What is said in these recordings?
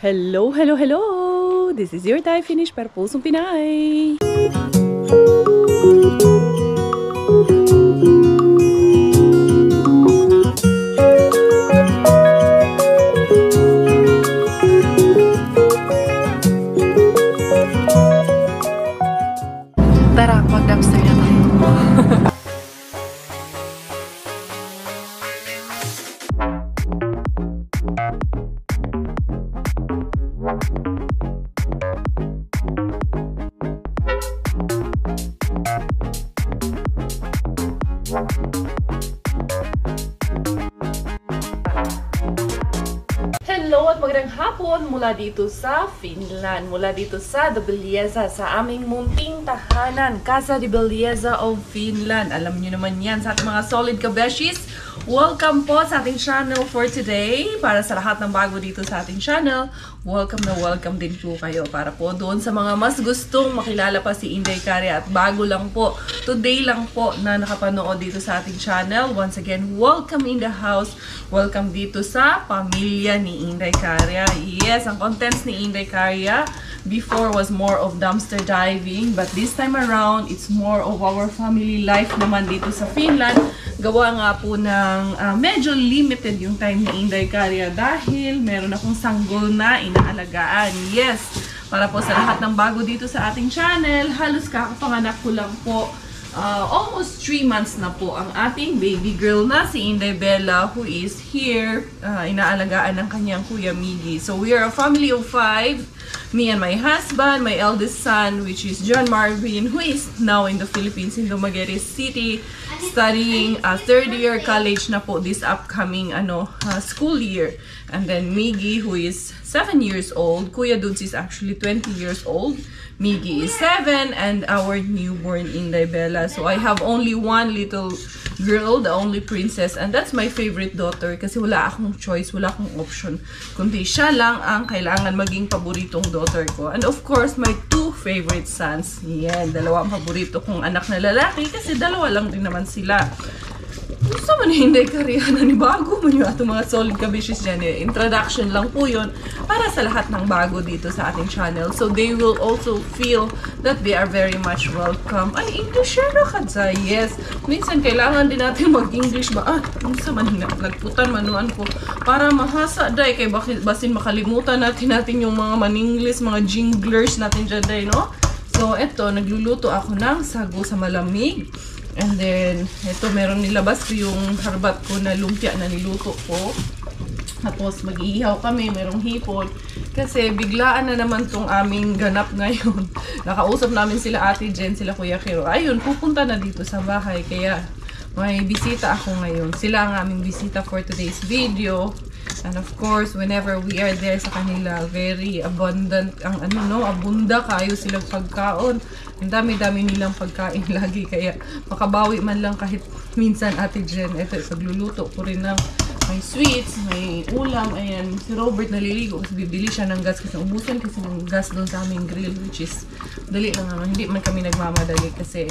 Hello, hello, hello! This is your Thai Finish para Pusong Pinay! Tara, mag-dumpster na tayo. Hello at magandang hapon mula dito sa Finland, mula dito sa The Belleza, sa aming munting tahanan, Casa de Belleza of Finland. Alam niyo naman yan sa ating mga solid kabeshis. Welcome po sa ating channel for today. Para sa lahat ng bago dito sa ating channel, welcome na welcome din po kayo. Para po doon sa mga mas gustong makilala pa si Inday Carya at bago lang po, today lang po na nakapanood dito sa ating channel. Once again, welcome in the house. Welcome dito sa pamilya ni Inday Carya. Yes, ang contents ni Inday Carya before was more of dumpster diving, but this time around, it's more of our family life naman dito sa Finland. Gawa nga po ng medyo limited yung time ni Inday Carya dahil meron akong sanggol na inaalagaan. Yes, para po sa lahat ng bago dito sa ating channel, halos kakapanganak ko lang po. Almost 3 months na po ang ating baby girl na si Inday Bella, who is here, inaalagaan ng kanyang Kuya Miggy. So we are a family of 5. Me and my husband, my eldest son, which is John Marvin, who is now in the Philippines, in Dumaguete City, studying 3rd year college na po this upcoming school year. And then Miggy, who is 7 years old. Kuya Dudes is actually 20 years old. Miggy is 7, and our newborn Inday Bella. So I have only one little girl, the only princess, and that's my favorite daughter kasi wala akong choice, wala akong option, kundi siya lang ang kailangan maging paboritong daughter ko. And of course, my 2 favorite sons. Yan, dalawang paborito kong anak na lalaki kasi dalawa lang din naman sila. Gusto man Inday Carya na ni bago mo yung atong mga solid kabishis dyan. Introduction lang po yun para sa lahat ng bago dito sa ating channel. So they will also feel that they are very much welcome. Ay, English na kadza. Yes. Minsan kailangan din natin mag-English ba? Minsan man nagputan manuan ko para mahasa day kay basin makalimutan natin yung mga maninglis, mga jinglers natin dyan day, no? So eto, nagluluto ako ng sago sa malamig. And then, ito, meron nilabas ko yung harbat ko na lumpia na niluto ko. Tapos, mag-iihaw kami, merong hipon. Kasi, biglaan na naman tong aming ganap ngayon. Nakausap namin sila Ate Jen, sila Kuya Kiro. Ayun, pupunta na dito sa bahay. Kaya, may bisita ako ngayon. Sila ang aming bisita for today's video. And of course, whenever we are there sa kanila, very abundant ang abunda kayo silang pagkaon. Ang dami-dami nilang pagkain lagi, kaya makabawi man lang kahit minsan Ate Jen. Ito, pagluluto ko rin ng may sweets, may ulam. Ayan, si Robert naliligo kasi bibili siya ng gas kasi ubusan kasi ng gas doon sa aming grill, which is dali lang naman. Hindi man kami nagmamadali kasi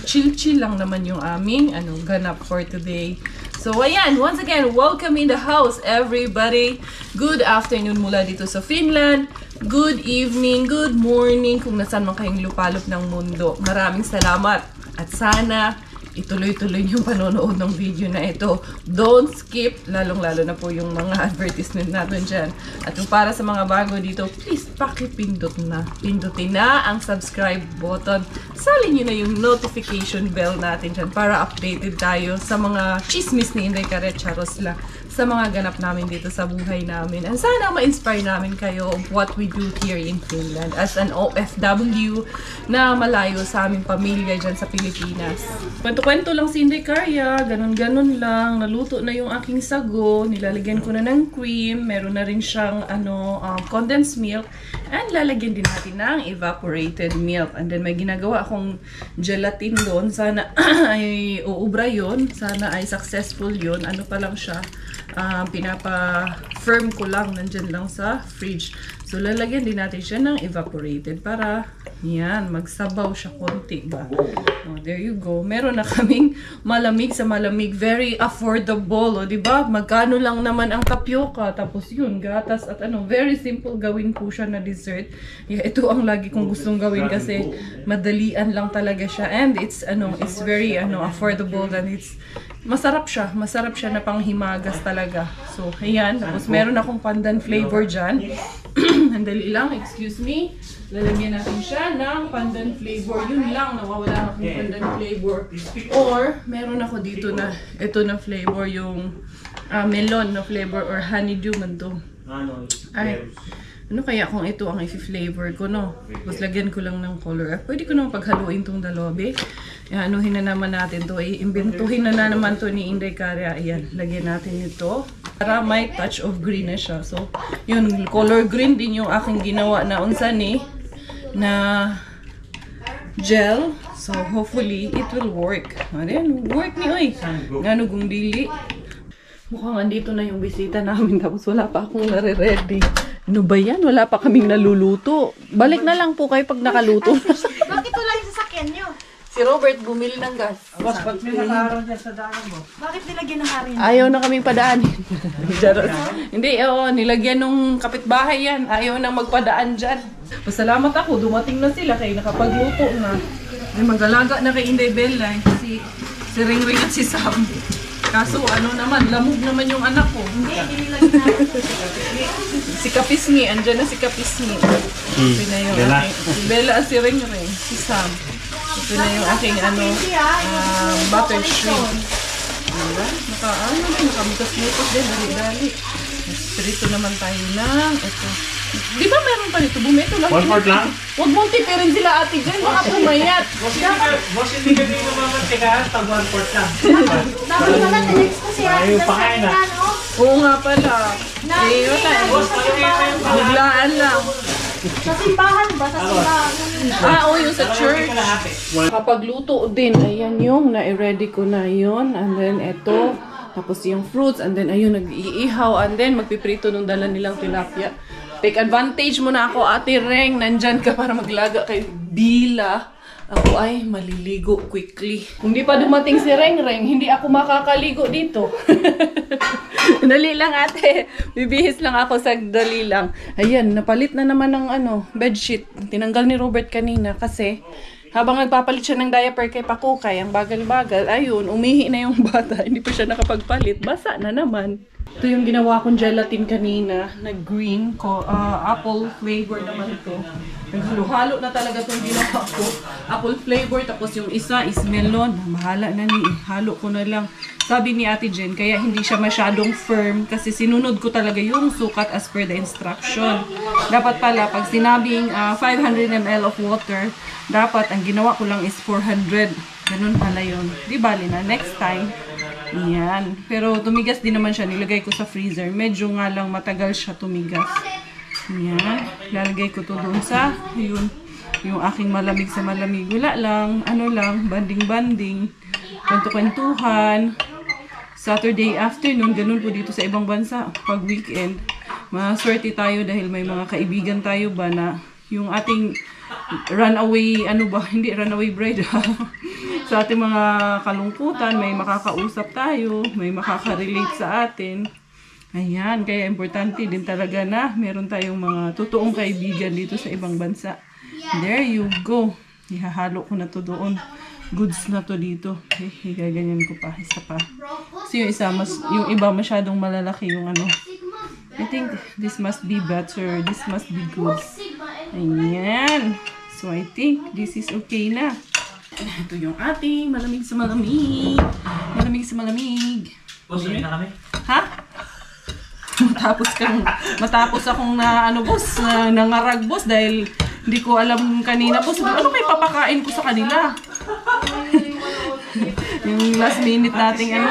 chill-chill lang naman yung aming ganap for today. So, ayan, once again, welcome in the house, everybody. Good afternoon mula dito sa Finland. Good evening, good morning, kung nasaan man kayong lupalop ng mundo. Maraming salamat. At sana, ituloy-tuloy yung panonood ng video na ito. Don't skip, lalong-lalo na po yung mga advertisement natin dyan. At kung para sa mga bago dito, please pakipindot na. Pindutin na ang subscribe button. Salin nyo na yung notification bell natin dyan para updated tayo sa mga chismis ni Inday Carya Charosla, sa mga ganap namin dito sa buhay namin. And sana ma-inspire namin kayo of what we do here in Finland as an OFW na malayo sa aming pamilya dyan sa Pilipinas. Kwento-kwento lang si Inday Carya, ganun-ganun lang. Naluto na yung aking sago, nilalagyan ko na ng cream, meron na rin siyang condensed milk, and lalagyan din natin ng evaporated milk. And then may ginagawa akong gelatin doon. Sana ay uubra yun, sana ay successful yun. Ano pa lang siya, firm ko lang, nandyan lang sa fridge. So, lalagyan din natin siya ng evaporated para, yan, magsabaw siya konti ba. Oh, there you go. Meron na kaming malamig sa malamig. Very affordable, o, diba? Magkano lang naman ang tapioca. Tapos yun, gatas at ano. Very simple gawin po siya na dessert. Yeah, ito ang lagi kong gustong gawin kasi madalian lang talaga siya. And it's, it's very, affordable and it's, masarap siya. Masarap siya na panghimagas talaga. So, ayan. Tapos meron akong pandan flavor dyan. Handali lang, excuse me. Lalagyan natin siya ng pandan flavor. Yun lang, nawawala akong pandan flavor. Or, meron ako dito na, ito na flavor, yung melon na flavor or honeydew man to. Ay, ano kaya kung ito ang i-flavor ko, no? Tapos lagyan ko lang ng color. Pwede ko naman paghaluin tong dalawa, be. Anuhin na naman natin to. Iimbintuhin na naman to ni Inday Karya. Ayan, lagyan natin ito. Para may touch of green na siya. So, yun, color green din yung aking ginawa na unsa ni na gel. So, hopefully, it will work. Ayan, work ni oy. Ngano kung dili. Mukhang andito na yung bisita namin. Tapos wala pa akong nare-ready. Ano ba yan? Wala pa kaming naluluto. Balik na lang po kayo pag nakaluto. Bakit wala yung sasakyan nyo? Si Robert bumili ng gas. Boss, ba't may nakaharap dyan sa daan mo? Bakit nilagyan ng harin? Ayaw na kaming padaanin. Hindi, nilagyan nung kapitbahay yan. Ayaw nang magpadaan dyan. Pasalamat ako, dumating na sila kaya nakapagluto na. May mag-alaga na kay Inday Bella. Si Ringring at si Sam. Kaso lamog naman yung anak ko. Hindi, nilagyan natin. Si Kapisngi, andyan na si Kapisngi. Ito na yung si Bella at si Ringring, si Sam. Ito na yung aking butter shrimp. Diba? Nakamitas-mitas din, dali-dali. Prito naman tayo ng ito. Di ba meron pa nito? Bumito lang. 1/4 lang? Huwag mong tipirin sila ate dyan, baka pumayat. Boss, hindi ka dito mamantika, tag 1/4 lang. Dapat pala, next ko siya. Ayaw pa kain na. Oo nga pala. Boss, Biglaan lang. Sa simbahan ba? Sa simbahan. Oo, yung sa church. Kapag luto din, ayan yung na-ready ko na yun. And then ito, tapos yung fruits. And then ayun, nag-iihaw. And then magpiprito nung dala nilang tilapia. Take advantage mo na ako, Ate Reng. Nandyan ka para maglaga kay Bila. Ako ay maliligo quickly. Kung di pa dumating si Reng, hindi ako makakaligo dito. Dali lang, ate. Bibihis lang ako sa dali lang. Ayan, napalit na naman ng bedsheet. Tinanggal ni Robert kanina kasi habang nagpapalit siya ng diaper kay Pakukay, ang bagal-bagal, ayun, umihi na yung bata. Hindi pa siya nakapagpalit. Basa na naman. Ito yung ginawa kong gelatin kanina na green ko. Apple flavor naman ito. Naghalo-halo na talaga itong ginawa ko. Apple flavor. Tapos yung isa is melon. Mahala na ni. Halo ko na lang. Sabi ni Ate Jen, kaya hindi siya masyadong firm. Kasi sinunod ko talaga yung sukat as per the instruction. Dapat pala, pag sinabing 500 ml of water, dapat ang ginawa ko lang is 400. Ganun pala yun. Di bali na. Next time. Ayan. Pero tumigas din naman siya. Nilagay ko sa freezer. Medyo nga lang matagal siya tumigas. Ayan. Lalagay ko to doon sa yung aking malamig sa malamig. Wala lang. Banding-banding. Kwentu-kwentuhan. Saturday afternoon. Ganun po dito sa ibang bansa. Pag weekend. Maswerte tayo dahil may mga kaibigan tayo ba na yung ating runaway, hindi runaway bride. Sa ating mga kalungkutan, may makakausap tayo, may makaka-relate sa atin. Ayan, kaya importante din talaga na meron tayong mga totoong kaibigan dito sa ibang bansa. There you go. Ihahalo ko na to doon. Goods na to dito. Okay, gaganyan ko pa. Isa pa. So yung isa, yung iba masyadong malalaki yung I think this must be better. This must be good. Ayan. So I think this is okay na. Ito yung ating malamig sa malamig. Malamig sa malamig. Boss, ulit na kami? Ha? Matapos akong boss, nangarag boss dahil hindi ko alam kanina boss, ano kayo papakain ko sa kanila? Yung last minute nating ang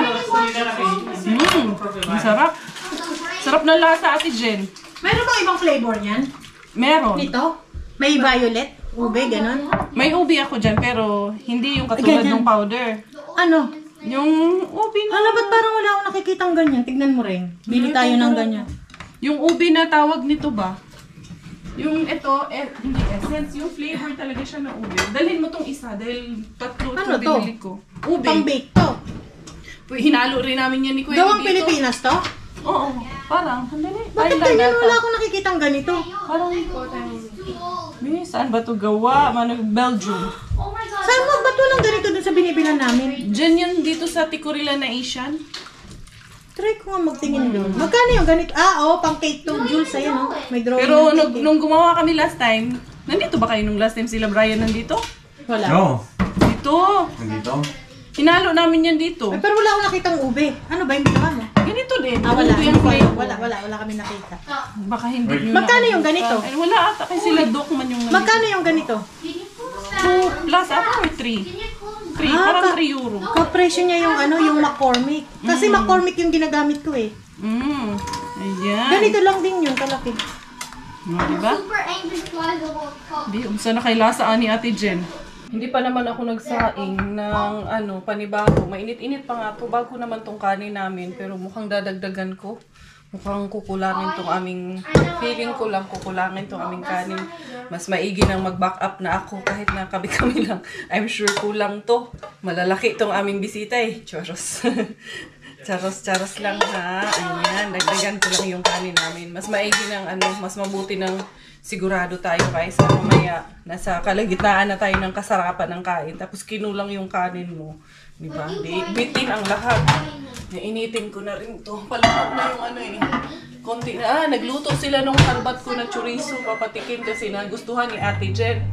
sarap. Sarap na lasa, Ate Jen. Meron bang ibang flavor niyan? Meron. Nito? May violet? Ube, ganon? May ubi ako dyan, pero hindi yung katulad ng powder. Ano? Yung ubi na. Ba't parang wala akong nakikitang ganyan? Tignan mo rin. Bili tayo ng ganyan. Yung ube na tawag nito ba? Yung ito, hindi essence, yung flavor talaga siya ng ube. Dalhin mo tong isa dahil tatlo Ano ito to? binili ko. Ube. Pang-bake to. Hinalo rin namin yan ni Kuya Gawang dito. Pilipinas to? Oo, parang, handali. Bakit ganyan wala akong nakikitang ganito? Parang, saan ba ito gawa? Belgium. Saan mo ba ito ng ganito dun sa binibilan namin? Diyan yan dito sa Tikurila na Asian. Try ko nga magtingin doon. Magkano yung ganito? Pang cake to. Jules, ayun, no? May drawing Pero ng cake. nung gumawa kami last time, nandito ba kayo nung last time sila Brian nandito? Wala. No. Dito. Nandito? Hinalo namin yan dito. Ay, pero wala akong nakitang ube. Ano ba yung ginawa mo? Ganito din. Wala. Ube ang flavor. Wala kami nakita. Baka hindi nyo Magkano yung ganito? Ay, wala ata kasi sila Doc man yung Magkano yung ganito? 2 plus ata or 3? 3, parang 3 euro. Kapresyo niya yung yung McCormick. Kasi McCormick yung ginagamit ko eh. Ayan. Ganito lang din yun, kalaki. Diba? Super angry flies the whole cup. Di, umsa na kay lasaan ni Ate Jen. Hindi pa naman ako nagsaing ng panibago. Mainit-init pa nga to. Bago naman tong kanin namin. Pero mukhang dadagdagan ko. Mukhang kukulangin tong aming, feeling ko lang kukulangin tong aming kanin. Mas maigi nang mag-back up na ako kahit na kami lang. I'm sure kulang to. Malalaki tong aming bisita eh. Choros. Charos lang ha. Ayan, dagdagan ko lang yung kanin namin. Mas maigi ng mas mabuti ng sigurado tayo guys. Mamaya, nasa kalagitnaan na tayo ng kasarapan ng kain. Tapos kinulang yung kanin mo. Diba? Bitin ang lahat. Nainitin ko na rin to. Palapag na yung konti na. Nagluto sila nung halbat ko na chorizo. Papatikin kasi nagustuhan ni Ate Jen.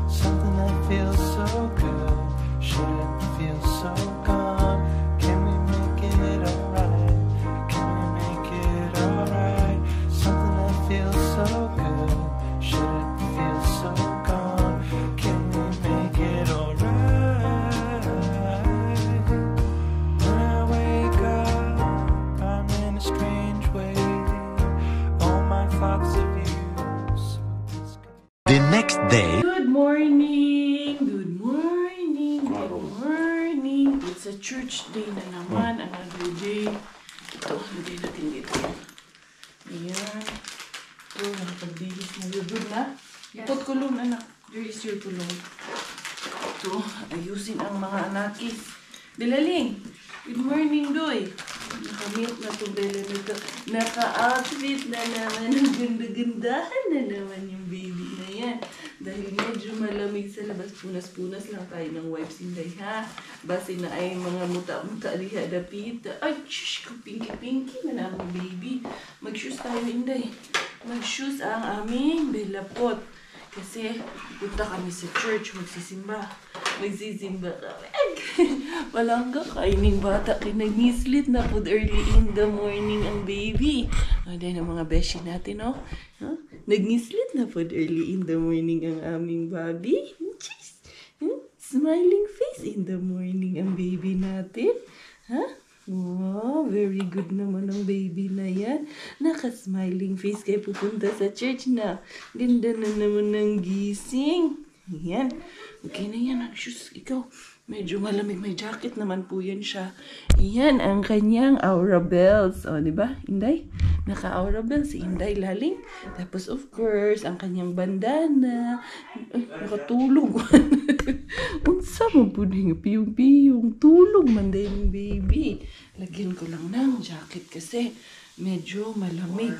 Something that feels so good shouldn't feel so gone. Can we make it alright? Can we make it alright? Something that feels so good shouldn't feel so gone. Can we make it alright? When I wake up, I'm in a strange way. All my thoughts of you. The next day. Good morning! Good morning! Good morning! It's a church day na naman. Another day. Ito, lagay natin dito. Ayan. Ito, nakapag-bihis na. You're good na? Ipot kulong, anak. There is your kulong. Ito, ayusin ang mga anakis. Bilaling! Good morning, Doy! Nakamute na ito, Bella. Naka-outfit na naman. Ang ganda-gandahan na naman yung baby na yan. Dahil medyo malamig sa labas, punas-punas lang tayo ng wipes, Inday, ha? Base na ay mga muta-muta liha dapita. Ay, shush ko, pinky-pinky na naman, baby. Mag-shoes tayo, Inday. Mag-shoes ang aming belapot. Kasi punta kami sa church, magsisimba. Magsisimba kami. Walang kakaining bata. Kinagislit na food early in the morning ang baby. Dahil ang mga beshi natin, oh. Huh? Nagislit na food early in the morning ang aming baby. Cheese. Smiling face in the morning ang baby natin. Huh? Wow, very good naman ang baby na yan. Naka-smiling face kayo pupunta sa church na. Ganda na naman ng gising. Ayan. Okay na yan. Shoes, ikaw. Medyo malamig. May jacket naman po yan siya. Ayan ang kanyang Aura Bells. O, diba? Inday? Naka-Aura Bells si Inday Laling. Tapos, of course, ang kanyang bandana. Ay, nakatulog. Unsa mo po nga piyong-piyong. Tulog man din, baby. Lagyan ko lang ng jacket kasi medyo malamig.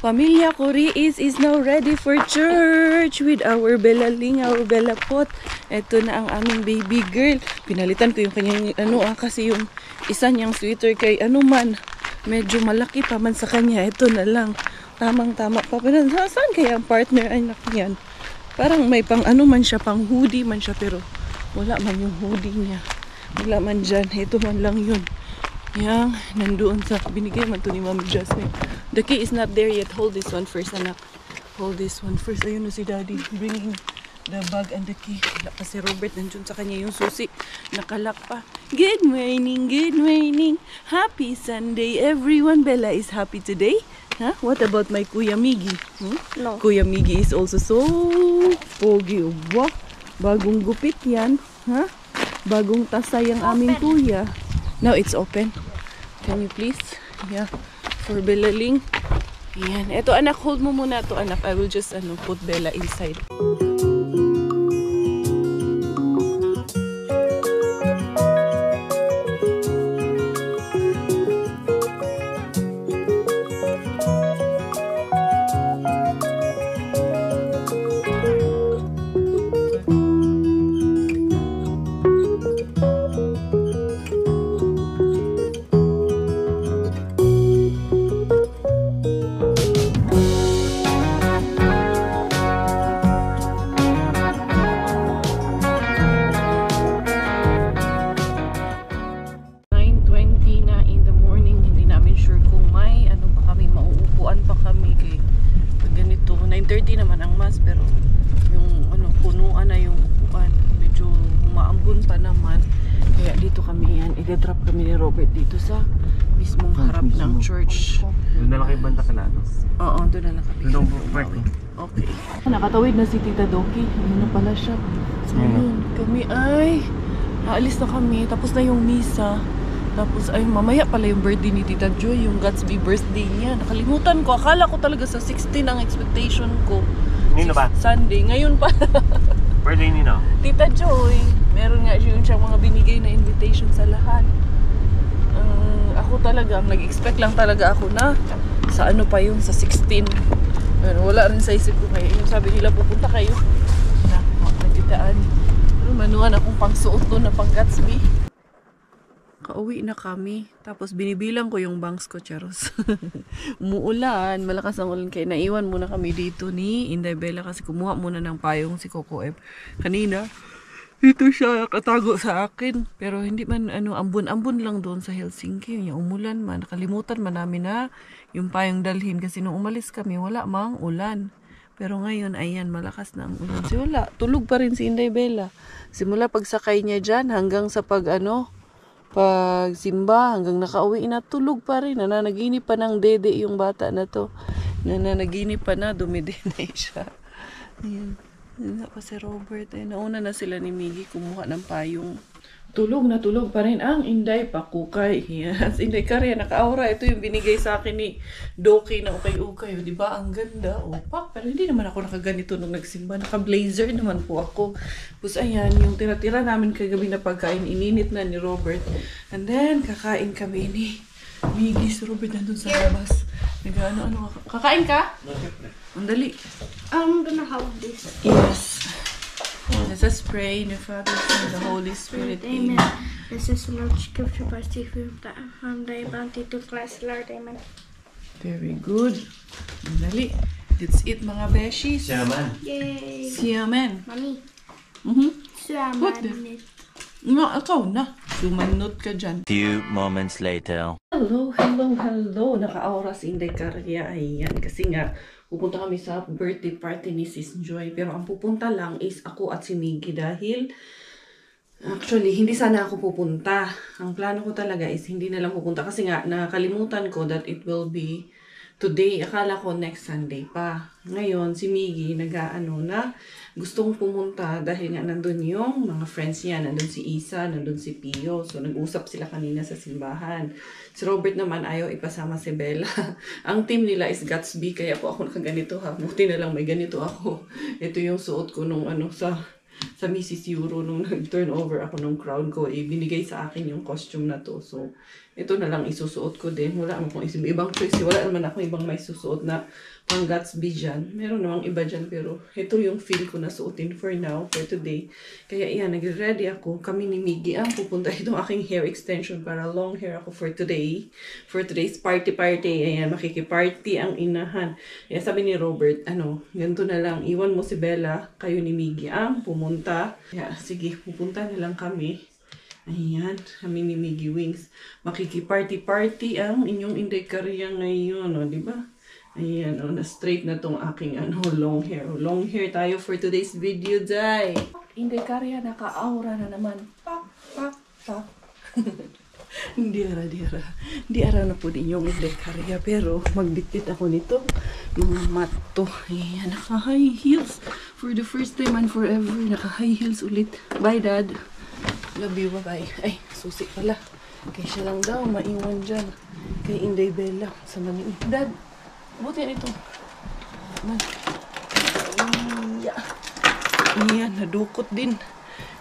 Pamilya Coriis is now ready for church with our Belaling, our Belapot. Ito na ang aming baby girl. Pinalitan ko yung kanyang kasi yung isa niyang sweater kay medyo malaki pa man sa kanya. Ito na lang. Tamang-tama pa. Saan kaya ang partner anak niyan? Parang may pang man siya, pang hoodie man siya, pero wala man yung hoodie niya. Wala man dyan. Ito man lang yun. Yang nandoon sa binigay man to ni Mama Jasmine. The key is not there yet. Hold this one first, anak. Hold this one first. Ayun na si Daddy bringing the bag and the key. Wala pa si Robert. Nandiyon sa kanya yung susi. Nakalak pa. Good morning, good morning. Happy Sunday, everyone. Bella is happy today. Huh? What about my Kuya Miggy? No. Kuya Miggy is also so pogi. Wow. Bagong gupit yan. Huh? Bagong tasay ang aming kuya. Now it's open. Can you please? Yeah. For Belaling. Ayan. Ito anak, hold mo muna to anak. I will just put Bella inside. Drop kami ni Robert dito sa mismong harap ng church. Doon na lang kayo banda ka na, no? Oo, doon na lang kami. Doon park. Okay. Nakatawid na si Tita Doki. Ayun na pala siya. So yun, kami ay aalis na kami. Tapos na yung misa. Tapos ay mamaya pala yung birthday ni Tita Joy. Yung Gatsby birthday niya. Nakalimutan ko. Akala ko talaga sa 16 ang expectation ko. Nino ba? Sunday. Ngayon pa. Birthday nino? Tita Joy. Meron nga yun siyang mga binigay na invitation sa lahat. Ako talaga, nag-expect lang talaga ako na sa ano pa yun, sa 16. Pero wala rin sa isip ko ngayon. Yung sabi nila, pupunta kayo. Nagkitaan. Pero manuhan akong pangsuot doon na pang Gatsby. Kauwi na kami. Tapos binibilang ko yung bangs ko, charos. Umuulan. Malakas ang ulan. Kaya naiwan muna kami dito ni Inday Bella kasi kumuha muna ng payong si Coco F. Kanina. Dito siya katago sa akin. Pero hindi man ambon-ambon lang doon sa Helsinki. Yung umulan man. Nakalimutan man namin na yung payong dalhin. Kasi nung umalis kami, wala mang ulan. Pero ngayon, ayan, malakas na ang ulan. So wala, tulog pa rin si Inday Bella. Simula pagsakay niya dyan hanggang sa pagsimba, hanggang nakauwi na, tulog pa rin. Nananaginip pa ng dede yung bata na to. Nananaginip pa na, dumidinay siya. Ayan. Hindi pa si Robert. Eh, nauna na sila ni Miggy kumuha ng payong. Tulog na tulog pa rin ang Inday Pakukay. Yes, Inday Karya, naka-aura. Ito yung binigay sa akin ni Doki na ukay-ukay. Di ba? Ang ganda. Opak. Pero hindi naman ako nakaganito nung nagsimba. Naka-blazer naman po ako. Tapos ayan, yung tira-tira namin kagabi na pagkain, ininit na ni Robert. And then, kakain kami ni Miggy. Si Robert nandun sa labas. Nag-ano. Kakain ka? Ang dali. I'm gonna have this. Yes. Let us pray in the Father, Son, and the Holy Spirit. Amen. This is the Lord's scripture by Stephen from the bounty to class, Lord. Amen. Very good. Ang dali. Let's eat mga beshies. Siyaman. Yay. Siyamen. Mommy. What the? No, ikaw na. Sumanot ka dyan. Few moments later. Hello. Naka-aura si Inday Karya. Ayan. Kasi nga, pupunta kami sa birthday party ni Sis Joy. Pero ang pupunta lang is ako at si Miggy dahil actually, hindi sana ako pupunta. Ang plano ko talaga is hindi na lang pupunta. Kasi nga, nakalimutan ko that it will be today. Akala ko next Sunday pa. Ngayon, si Miggy nag-aano na gustong pumunta dahil nga nandun yung mga friends niya. Nandun si Isa, nandun si Pio. So, nag-usap sila kanina sa simbahan. Si Robert naman ayaw ipasama si Bella. Ang team nila is Gatsby, kaya po ako nakaganito ha. Buti na lang may ganito ako. Ito yung suot ko nung sa Mrs. Euro nung nag-turnover ako nung crown ko. Binigay sa akin yung costume na to. So, ito na lang isusuot ko din. Wala akong ibang choice. Wala naman ako ibang may susuot na pang Gatsby dyan. Meron namang iba dyan, pero ito yung feel ko na suotin for now, for today. Kaya yan, nag-ready ako. Kami ni Miggy ang pupunta itong aking hair extension para long hair ako for today. For today's party. Ayan, makikiparty ang inahan. Kaya sabi ni Robert, ganito na lang. Iwan mo si Bella, kayo ni Miggy ang pumunta. Kaya, sige, pupunta na lang kami. Ayan, kami ni Miggy Wings. Makikiparty ang inyong Inday Karya ngayon, di ba? Ayan, na straight na tong aking long hair. Long hair tayo for today's video, day. Inday Karya, naka-aura na naman. Pak. Hindi ara na po din yung Inday Karya. Pero magbitbit ako nito. Mga mato. Ayan, naka-high heels. For the first time and forever, naka-high heels ulit. Bye, Dad. Love you, bye-bye. Ay, susi pala. Kaya siya lang daw, maiwan dyan. Kay Inday Bella. Sa mani. Dad, Buti yan ito. Yan, nadukot din.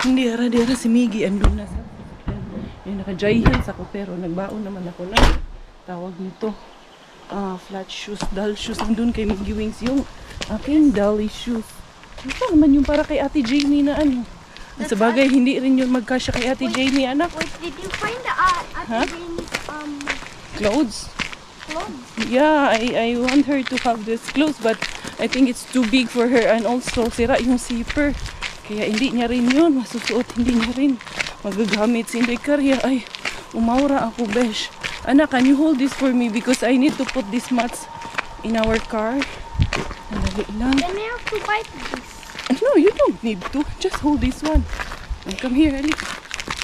Hindi ara si Miggy andun na sa. Yan, naka-dry hands ako pero nagbaon naman ako na tawag nito. Flat shoes, doll shoes. Andun kay Miggy Wings yung aking dolly shoes. Ito naman yung para kay Ate Jamie na ano. Sa bagay, hindi rin yun magkasya kay Ate Jamie, anak. Wait, did you find the Ate Jamie's Clothes? clothes? Yeah, I want her to have this clothes but I think it's too big for her and also sira yung zipper. Kaya hindi niya rin yun. Masusuot, hindi niya rin magagamit. Si Inday Karya, ay, umawra ako, besh. Anak, can you hold this for me because I need to put these mats in our car. Andali lang. Then I have to buy this. No, you don't need to. Just hold this one. And come here, Ali.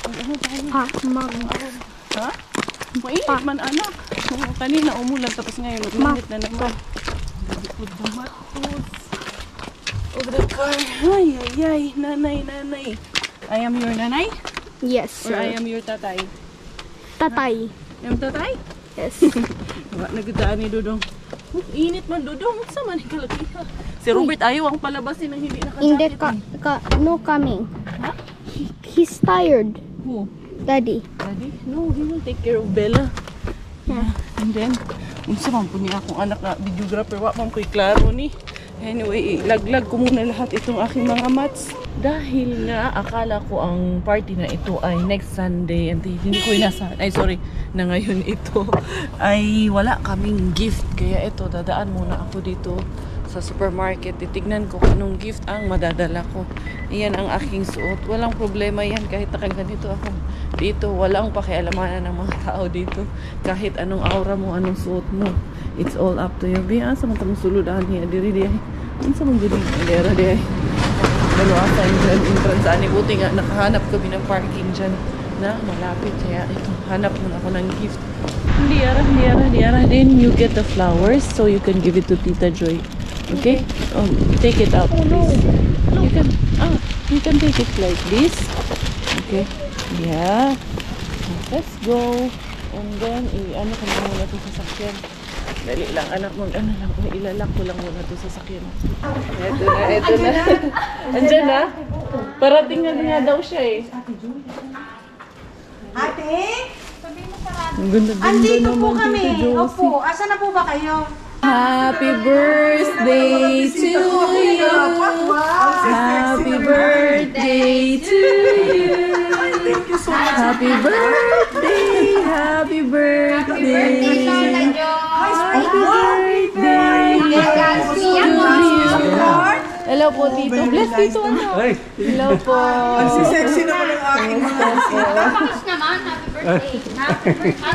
Ano tayo? Mom. Ha? Mainit man, anak. Kanina umulan tapos ngayon maglanit na naman. Put the matos over the car. Ay. Nanay. I am your nanay? Yes, Or I sir. am your tatay? Tatay. I am tatay? Yes. Nagdaan ni Dudong. Init man, Dudong. Sa man kalaki ha. Si Robert ayaw ang palabasin ng hindi Hindi nakajakit. no coming. Huh? He's tired. Who? Daddy. Daddy? No, he will take care of Bella. Yeah. And then, unsa man po niya akong anak na videographer, wa man ko'y klaro ni. Anyway, ilaglag ko muna lahat itong aking mga mats. Dahil nga, akala ko ang party na ito ay next Sunday. And hindi ko inasahan. Ay, sorry, na ngayon ito ay wala kaming gift. Kaya ito, dadaan muna ako dito sa supermarket. Titignan ko kung anong gift ang madadala ko. Iyan ang aking suot. Walang problema yan kahit ganito ako. Dito, walang pakialamanan ng mga tao dito. Kahit anong aura mo, anong suot mo. It's all up to you. Biya, sa mga suludahan niya. Diri. Ano sa mga diri? Dira di ay. Dalawa sa entrance. Ani, buti nga, nakahanap kami ng parking dyan na malapit. Kaya ito, hanap muna ako ng gift. Hindi ara. Then you get the flowers so you can give it to Tita Joy. Okay? Take it out, please. You can take it like this. Okay. Yeah. Let's go. And then, ano ko na muna ito sa sakyan. Dali lang, anak mo, ilalak ko lang muna ito sa sakyan. Ito na. Andyan na. Parating nga daw siya eh. Ate? Ang ganda Andito po naman, kami. Tita Josie. Opo. Asa na po ba kayo? Happy birthday to you. Happy birthday to you. Happy birthday. Happy birthday. Happy birthday to you. Hello po, Tito. Bless Tito. Hello po. Sexy naman ang aking mga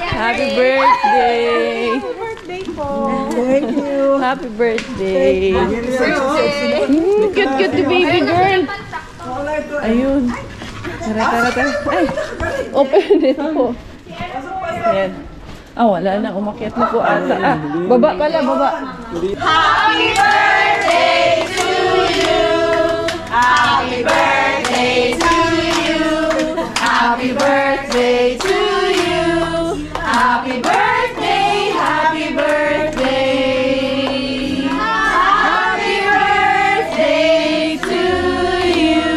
Happy birthday. Thank you. Happy birthday. Cute to baby girl. Ayun. Tara. Ay, open ito po. Ayan. Wala na. Umakyat na po ata. Baba pala, baba. Happy birthday to you. Happy birthday to you. Happy birthday to you. Happy birthday. Happy birthday. Happy birthday to you.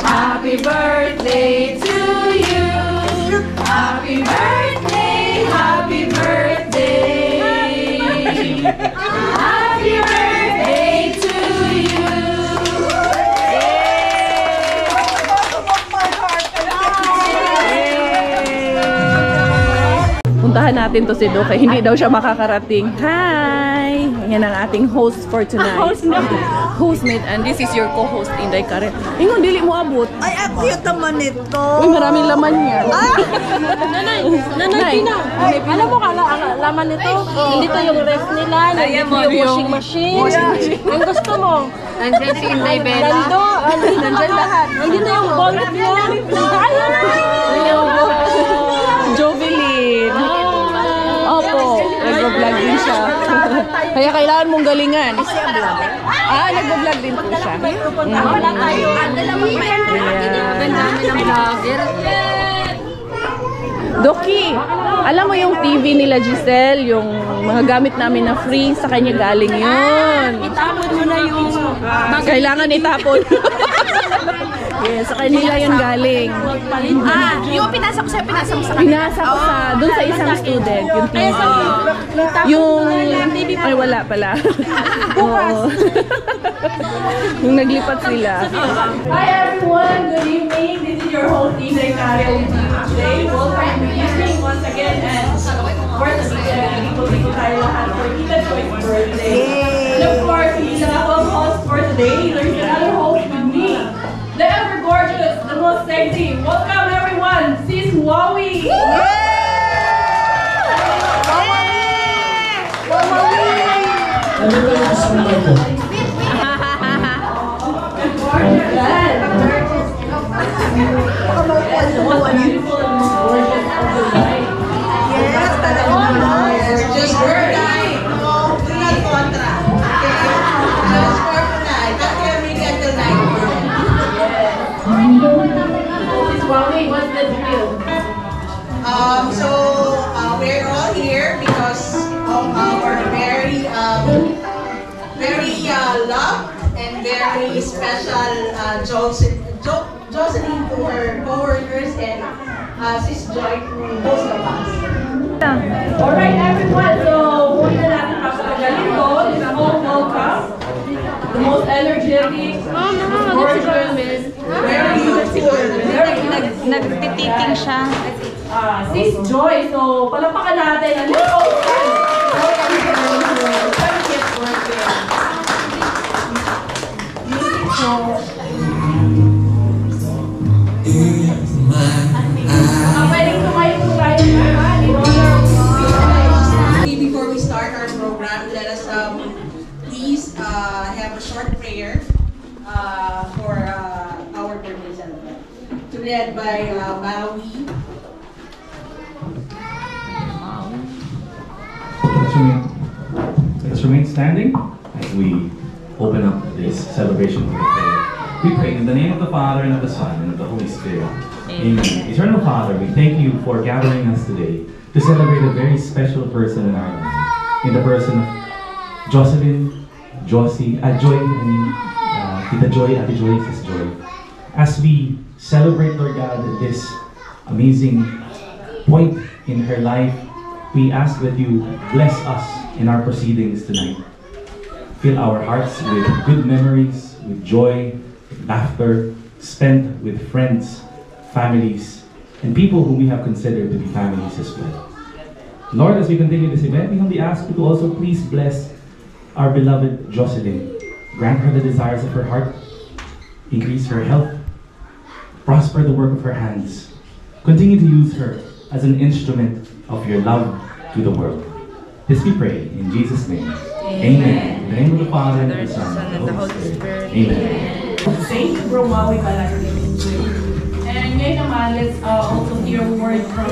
Happy birthday to you. Happy birthday, happy birthday. Happy birthday to you. Puntahan natin to si Doka. Hindi daw siya makakarating. Hi! Yan ang ating host for tonight. Hostmate. And this is your co-host, Inday Karen. Ingon, dili mo abot. Ay, ang cute naman ito. Uy, maraming laman niya. Nanay, alam mo laman nito? Dito yung ref nila, nandito yung washing machine. Ang gusto mo? Nandiyan si Inday Bella. Nandito lahat. Nandito yung bonnet niya. Jovelyn. Opo. nagbo-vlog din siya. Kaya kailangan mong galingan. Nagbo-vlog din po siya. Ang dami ng vlogger. Doki, alam mo yung TV nila Giselle, yung mga gamit namin na free, sa kanya galing yun. Itapon mo na yung... Kailangan itapon. Yes, sa kanila yun galing. Yung pinasa ko sa Pinasa ko dun sa isang student, yung TV. Yung, ay wala pala. Oo. Yung naglipat sila. Hi everyone, good evening. This is your host, Inay Karel. Today, welcome to evening once again. And first, people tayo lahat for Tita Joy's birthday. And of course, hindi lang ako ang host for today. There's another host with me. The ever gorgeous, the most sexy. Welcome everyone, Sis Wawi. What's the deal? We're all here because of our very loved and very special Jocelyn to her co-workers and Sis Joy to most of us. Alright everyone, so muna natin papagagalin ko. This is all welcome. The most energetic, gorgeous, very beautiful, Nagtititing siya. Sis Joy. So, palapakan natin. Before we start our program, let us please have a short prayer for our birthday celebration. To be led by Maui. Let us remain standing as we open up this celebration with prayer. We pray in the name of the Father, and of the Son, and of the Holy Spirit. Amen. Eternal Father, we thank you for gathering us today to celebrate a very special person in our life. In the person of Jocelyn, Joy, Tita Joy, Ate Joy, Sis Joy. As we celebrate, Lord God, this amazing point in her life, we ask that you bless us in our proceedings tonight. Fill our hearts with good memories, with joy, with laughter, spent with friends, families, and people whom we have considered to be families as well. Lord, as we continue this event, we humbly ask you to also please bless our beloved Jocelyn. Grant her the desires of her heart, increase her health, prosper the work of her hands. Continue to use her as an instrument of your love to the world. This we pray in Jesus' name. Amen. In the name of the Father, and of the Son, and of the Holy Spirit. Amen. Thank you, Bro Maui palagi. And ngayon naman, let's also hear a word from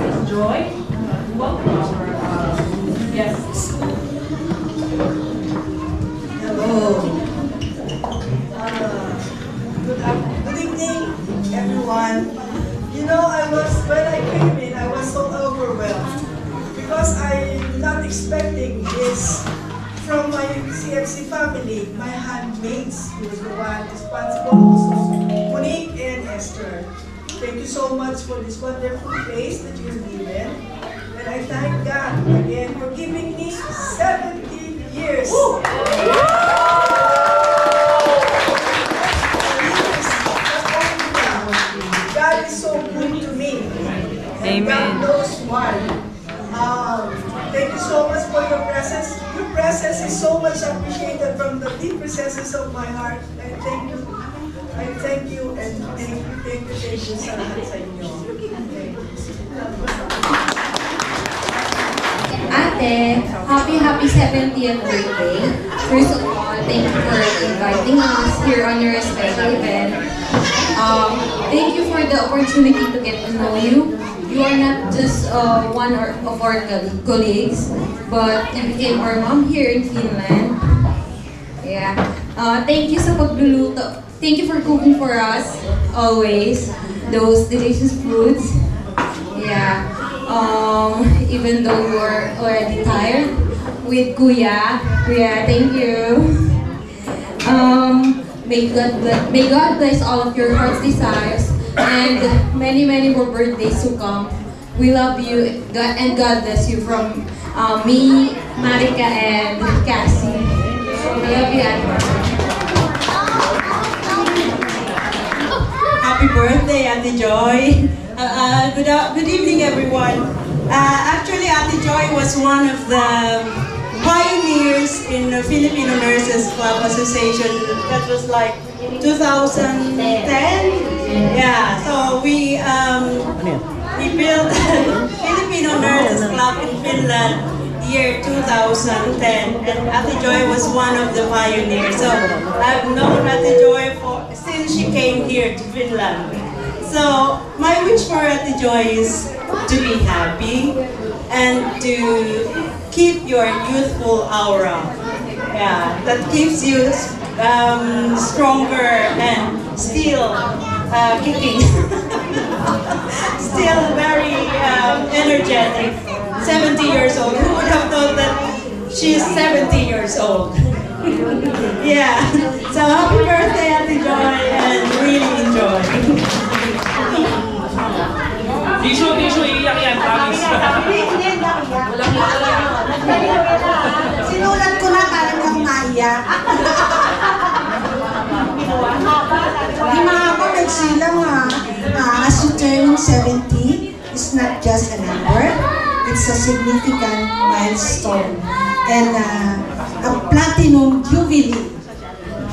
Sis Joy. Welcome our guests. Hello. Good evening, everyone. You know, when I came in, I was so overwhelmed because I'm not expecting this from my CFC family. My handmaids, who was the one responsible, also Monique and Esther. Thank you so much for this wonderful place that you've given. And I thank God again for giving me 17 years. God is so good to me. And God knows why. Thank you so much for your presence. Your presence is so much appreciated from the deep recesses of my heart. I thank you. I thank you and thank you sa lahat sa inyo. Ate, happy 70th birthday. First of all, thank you for inviting us here on your special event. Thank you for the opportunity to get to know you. You you are not just one of our colleagues, but you became our mom here in Finland. Yeah. Thank you sa pagluluto. Thank you for cooking for us always. Those delicious foods. Yeah. Even though you're already tired with Kuya. Kuya, thank you. May God bless all of your heart's desires and many more birthdays to come. We love you and God bless you from me, Marika, and Cassie. We love you, Ate. Happy birthday, Ate Joy. Good evening, everyone. Actually, Ate Joy was one of the pioneers in the Filipino Nurses Club Association. That was like 2010. Yeah, so we built Filipino Nurses Club in Finland year 2010, and Ate Joy was one of the pioneers. So I've known Ate Joy since she came here to Finland. So my wish for Ate Joy is to be happy and to keep your youthful aura. Yeah, that keeps you stronger and still kicking. Still very energetic. 70 years old. Who would have thought that she's 70 years old? Yeah. So happy birthday, Ate Joy, and really enjoy. Tissue, iiyak yan, promise. Sinulat ko na parang kang maiyak. Di mga ako nagsilang as you turn 70, it's not just a number, it's a significant milestone. And a platinum jubilee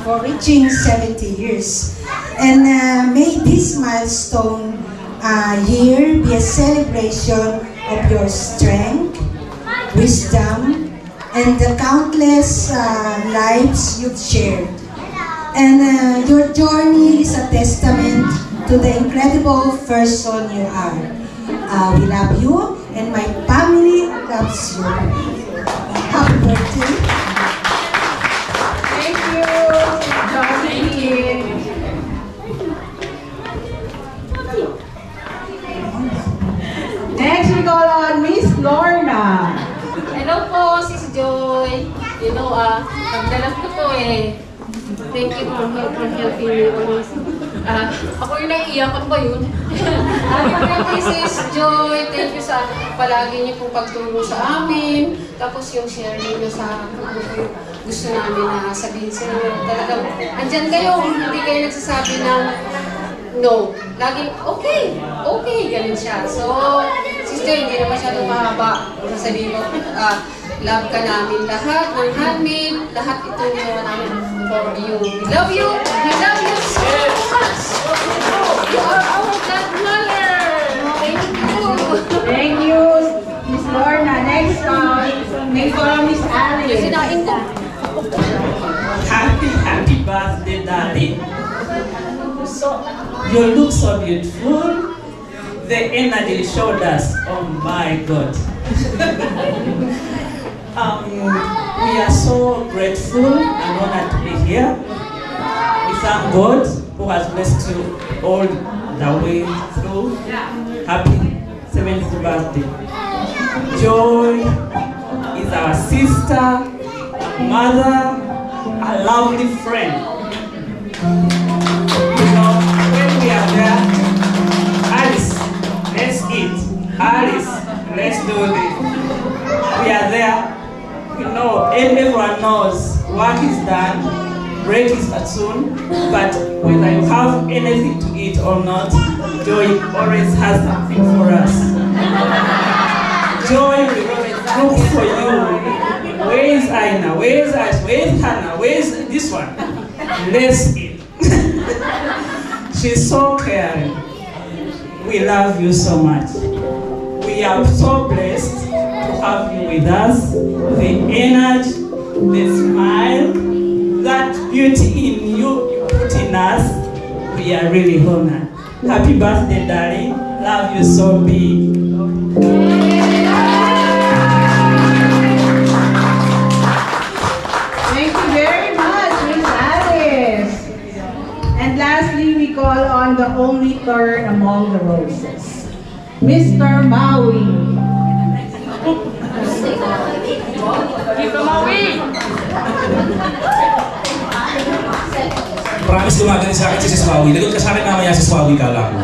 for reaching 70 years. And may this milestone year be a celebration of your strength, wisdom, and the countless lives you've shared. And your journey is a testament to the incredible person you are. We love you, and my family loves you. Happy birthday. Thank you. Thank you. Next, we call on Miss Lorna. Hello po, Sis Joy. You know, pagdalas ko to eh. Thank you for helping me always. Ako yung naiiyak, ano ba yun? Happy Sis Joy, thank you sa palagi niyo pong pagtulong sa amin. Tapos yung share niyo sa gusto namin na sabihin sa inyo. Talagang, andyan kayo, hindi kayo nagsasabi ng no. Laging, okay, ganun siya. So, sister, hindi na masyadong mahaba. Sasabihin ko, love ka namin lahat, ng handmade, lahat ito ginawa namin for you. We love you so much! You are our godmother! Thank you! Thank you, Miss Lorna. Next, next call on Miss Alice. Sinain ko. Happy birthday, darling. You look so beautiful. The energy showed us. Oh my God. We are so grateful and honored to be here. We thank God who has blessed you all the way through. Happy 70th birthday. Joy is our sister, mother, a lovely friend. You know, when we are there, Alice, let's eat. Alice, let's do this. We are there. You know, everyone knows work is done, break is soon, but whether you have anything to eat or not, Joy always has something for us. Joy will always look for you. Where is Aina? Where is Ash? Where is Hannah? Where is this one? Let's eat. She's so caring. We love you so much. We are so blessed to have you with us. The energy, the smile, that beauty in you put in us. We are really honored. Happy birthday, darling. love you so big. Thank you very much, Miss Alice. And lastly, we call on the only thorn among the roses, Mr. Maui. Mr. Maui! Promise gumagani sa akin si Sis Maui. Lagot ka sa akin mamaya, Sis Maui, kala ko.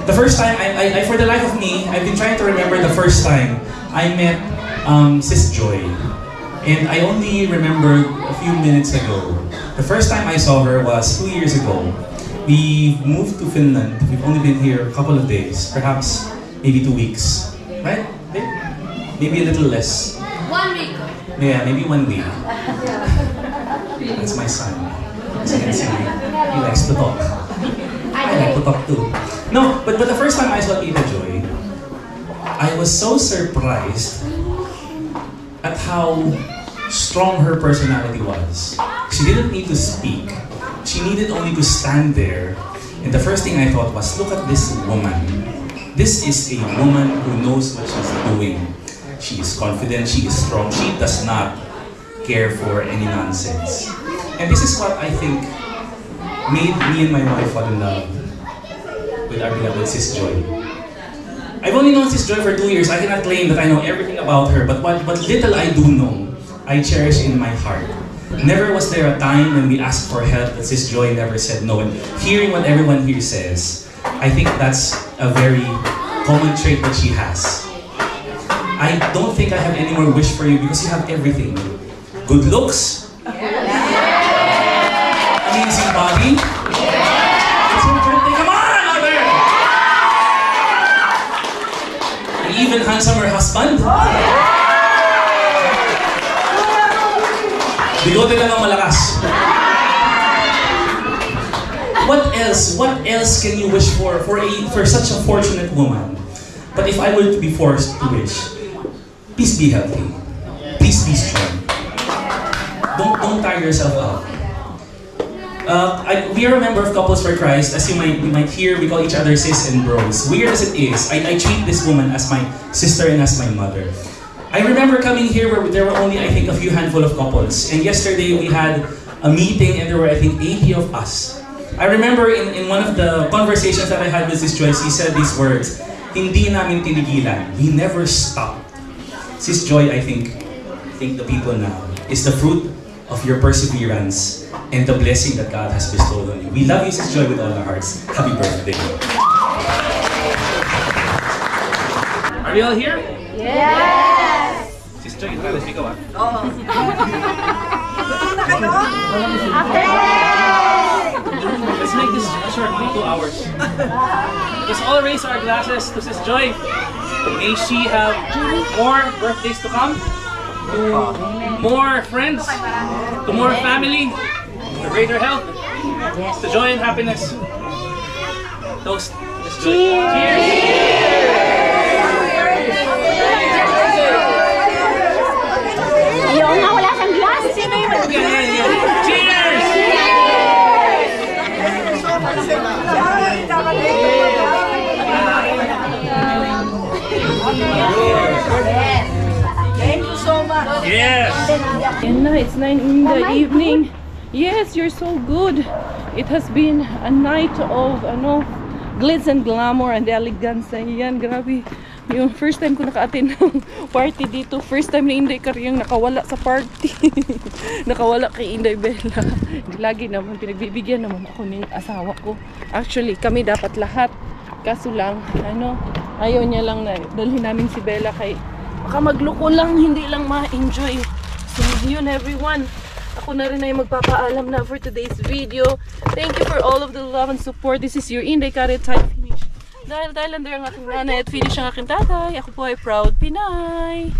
The first time, I for the life of me, I've been trying to remember the first time I met Sis Joy. And I only remembered a few minutes ago. The first time I saw her was 2 years ago. We moved to Finland. We've only been here a couple of days, perhaps maybe 2 weeks. Right? Maybe a little less. 1 week. Yeah, maybe 1 week. That's my son. As you can see, he likes to talk. I like to talk too. No, but the first time I saw Tita Joy, I was so surprised at how strong her personality was. She didn't need to speak. She needed only to stand there. And the first thing I thought was, look at this woman. This is a woman who knows what she's doing. She is confident, she is strong, she does not care for any nonsense. And this is what I think made me and my wife fall in love with our beloved Sis Joy. I've only known Sis Joy for 2 years. I cannot claim that I know everything about her, but what little I do know, I cherish in my heart. Never was there a time when we asked for help that Sis Joy never said no. And hearing what everyone here says, I think that's a very common trait that she has. I don't think I have any more wish for you because you have everything. Good looks. Amazing body. It's your birthday. Come on, mother! Even handsomer husband. Bigote lang ang malakas. What else? What else can you wish for such a fortunate woman? But if I were to be forced to wish, please be healthy. Please be strong. Don't tire yourself out. We are a member of Couples for Christ. As you might hear, we call each other sis and bros. Weird as it is, I treat this woman as my sister and as my mother. I remember coming here where there were only, I think, a few handful of couples. And yesterday we had a meeting and there were, I think, 80 of us. I remember in one of the conversations that I had with Sis Joy, he said these words, "Hindi namin tinigilan. We never stopped." Sis Joy, I think the people now, is the fruit of your perseverance and the blessing that God has bestowed on you. We love you, Sis Joy, with all our hearts. Happy birthday. Are we all here? Yes! Sis Joy, let's go. Oo. Gutom na kayo? Let's make this short, 2 hours. Let's all raise our glasses to Sis Joy. May she have more birthdays to come, to more friends, to more family, to greater health, to joy and happiness. Toast. Cheers! Cheers! Ayaw nga, wala kang glass. Sino yung Cheers! Thank you so much. Yes! And now it's 9 in the evening. Yes, you're so good. It has been a night of glitz and glamour and elegance. Yan, grabe. Yung first time ko naka-attend ng party dito. First time ni Inday Karyang nakawala sa party. Nakawala kay Inday Bella. Lagi naman pinagbibigyan naman ako ng asawa ko. Actually, kami dapat lahat. Kaso lang, ayaw niya lang na dalhin namin si Bella kay baka magloko lang, hindi lang ma-enjoy. So yun everyone, ako na rin ay magpapaalam na for today's video. Thank you for all of the love and support. This is your Inday Karya time finish. Dahil Thailander ang aking nanay at finish ang aking tatay, ako po ay proud Pinay.